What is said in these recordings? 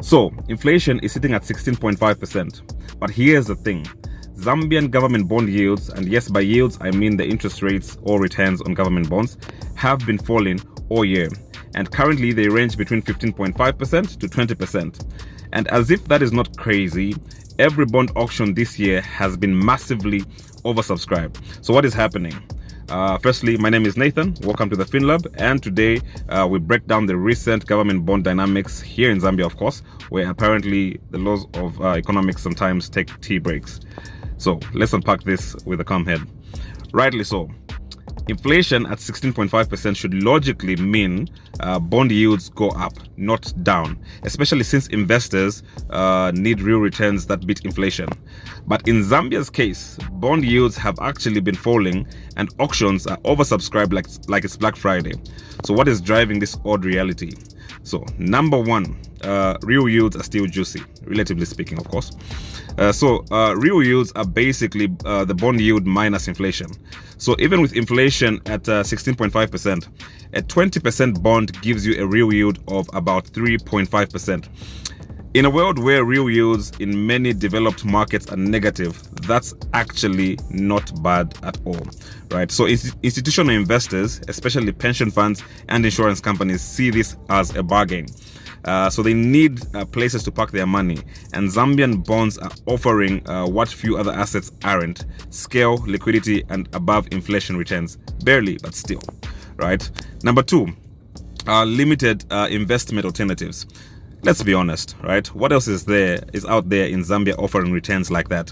So inflation is sitting at 16.5%. But here's the thing. Zambian government bond yields, and yes, by yields I mean the interest rates or returns on government bonds, have been falling all year. And currently they range between 15.5% to 20%. And as if that is not crazy, every bond auction this year has been massively oversubscribed. So what is happening? Firstly, my name is Nathan. Welcome to the FinLab, and today we break down the recent government bond dynamics here in Zambia, of course, where apparently the laws of economics sometimes take tea breaks. So let's unpack this with a calm head. Rightly so. Inflation at 16.5% should logically mean bond yields go up, not down, especially since investors need real returns that beat inflation. But in Zambia's case, bond yields have actually been falling and auctions are oversubscribed like it's Black Friday. So what is driving this odd reality? So number one, real yields are still juicy, relatively speaking, of course. Real yields are basically the bond yield minus inflation. So even with inflation at 16.5%, a 20% bond gives you a real yield of about 3.5%. In a world where real yields in many developed markets are negative, that's actually not bad at all, right? So institutional investors, especially pension funds and insurance companies, see this as a bargain. So they need places to park their money, and Zambian bonds are offering what few other assets aren't: scale, liquidity, and above inflation returns. Barely, but still, right? Number two, limited investment alternatives. Let's be honest, right? What else is out there in Zambia offering returns like that?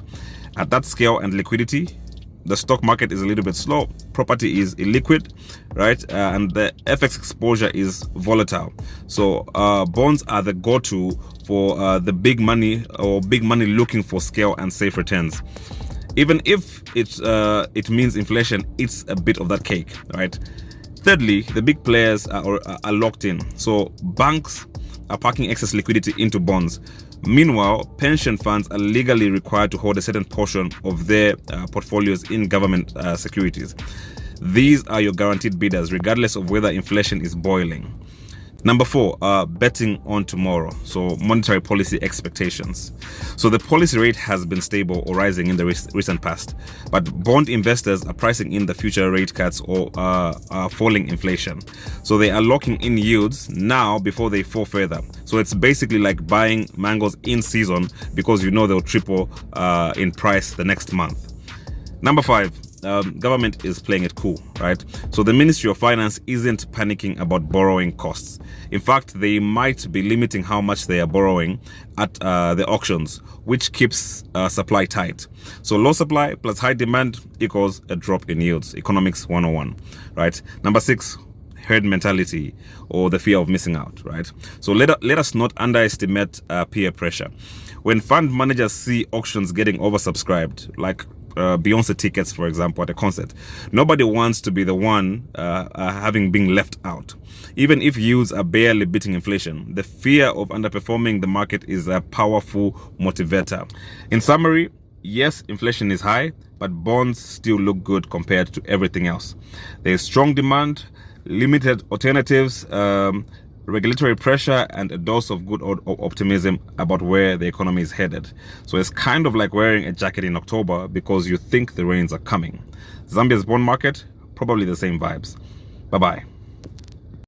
At that scale and liquidity, the stock market is a little bit slow, property is illiquid, right? And the FX exposure is volatile. So bonds are the go-to for the big money looking for scale and safe returns. Even if it means inflation eats a bit of that cake, right? Thirdly, the big players are locked in. So banks are parking excess liquidity into bonds. Meanwhile, pension funds are legally required to hold a certain portion of their portfolios in government securities. These are your guaranteed bidders, regardless of whether inflation is boiling. Number four, betting on tomorrow. So monetary policy expectations. So the policy rate has been stable or rising in the recent past, but bond investors are pricing in the future rate cuts or falling inflation. So they are locking in yields now before they fall further. So it's basically like buying mangoes in season because you know they'll triple in price the next month. Number five, government is playing it cool, right? So the Ministry of Finance isn't panicking about borrowing costs. In fact, they might be limiting how much they are borrowing at the auctions, which keeps supply tight. So low supply plus high demand equals a drop in yields. Economics 101, right? Number six, herd mentality or the fear of missing out, right? So let us not underestimate peer pressure. When fund managers see auctions getting oversubscribed, like Beyonce tickets, for example, at a concert, nobody wants to be the one having been left out. Even if yields are barely beating inflation, the fear of underperforming the market is a powerful motivator. In summary, yes, inflation is high, but bonds still look good compared to everything else. There is strong demand, limited alternatives, regulatory pressure, and a dose of good optimism about where the economy is headed. So it's kind of like wearing a jacket in October because you think the rains are coming. Zambia's bond market, probably the same vibes. Bye-bye.